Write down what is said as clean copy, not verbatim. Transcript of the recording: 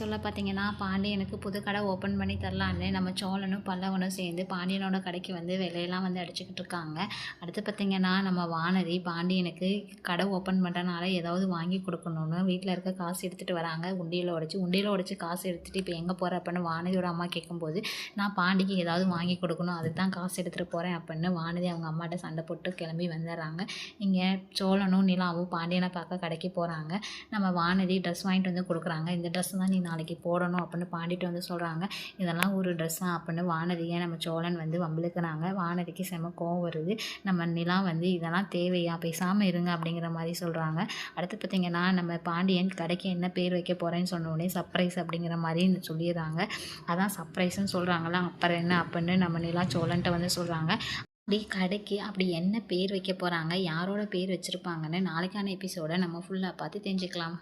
எபிசோடில் பார்த்தீங்கன்னா பாண்டியனுக்கு புது கடை ஓப்பன் பண்ணி தரலான்னு நம்ம சோழனும் பல்லவனும் சேர்ந்து பாண்டியனோட கடைக்கு வந்து விலையெல்லாம் வந்து அடிச்சுக்கிட்டு இருக்காங்க. அடுத்து பார்த்திங்கன்னா நம்ம வானதி பாண்டியனுக்கு கடை ஓப்பன் பண்ணுறனால ஏதாவது வாங்கி கொடுக்கணுன்னு வீட்டில் இருக்க காசு எடுத்துகிட்டு வராங்க. உண்டியில் உடச்சி காசு எடுத்துகிட்டு இப்போ எங்கே போகிற அப்படின்னு வானதியோட அம்மா கேட்கும்போது நான் பாண்டிக்கு ஏதாவது வாங்கி கொடுக்கணும், அதுக்கு தான் காசு எடுத்துகிட்டு போகிறேன் அப்படின்னு வானதி அவங்க அம்மாட்ட சண்டை போட்டு கிளம்பி வந்துடுறாங்க. இங்கே சோழனும் நிலாவும் பாண்டியனை பார்க்க கடைக்கு போகிறாங்க. நம்ம வானதி ட்ரெஸ் வாங்கிட்டு வந்து கொடுக்குறாங்க. இந்த ட்ரெஸ் தான் நீ நாளைக்கு போடணும் அப்படின்னு பாண்டிட்டு வந்து சொல்கிறாங்க. இதெல்லாம் ஒரு ட்ரெஸ்ஸாக அப்படின்னு வானதியை நம்ம சோழன் வந்து வம்பிழுக்கிறாங்க. வானதிக்கு செம கோவம் வருது. நம்ம நிலா வந்து இதெல்லாம் தேவையா, பேசாமல் இருங்க அப்படிங்கிற மாதிரி சொல்கிறாங்க. அடுத்து பார்த்திங்கன்னா நம்ம பாண்டியன் கடைக்கு என்ன பேர் வைக்க போகிறேன்னு சொன்னோடனே சர்ப்ரைஸ் அப்படிங்கிற மாதிரி சொல்லிடுறாங்க. அதான் சர்ப்ரைஸ்ன்னு சொல்கிறாங்களா, அப்புறம் என்ன அப்படின்னு நம்ம நிலா சோழன்ட்ட வந்து சொல்கிறாங்க. அப்படி கடைக்கு அப்படி என்ன பேர் வைக்க போகிறாங்க, யாரோட பேர் வச்சுருப்பாங்கன்னு நாளைக்கான எபிசோடை நம்ம ஃபுல்லாக பார்த்து தெரிஞ்சுக்கலாம்.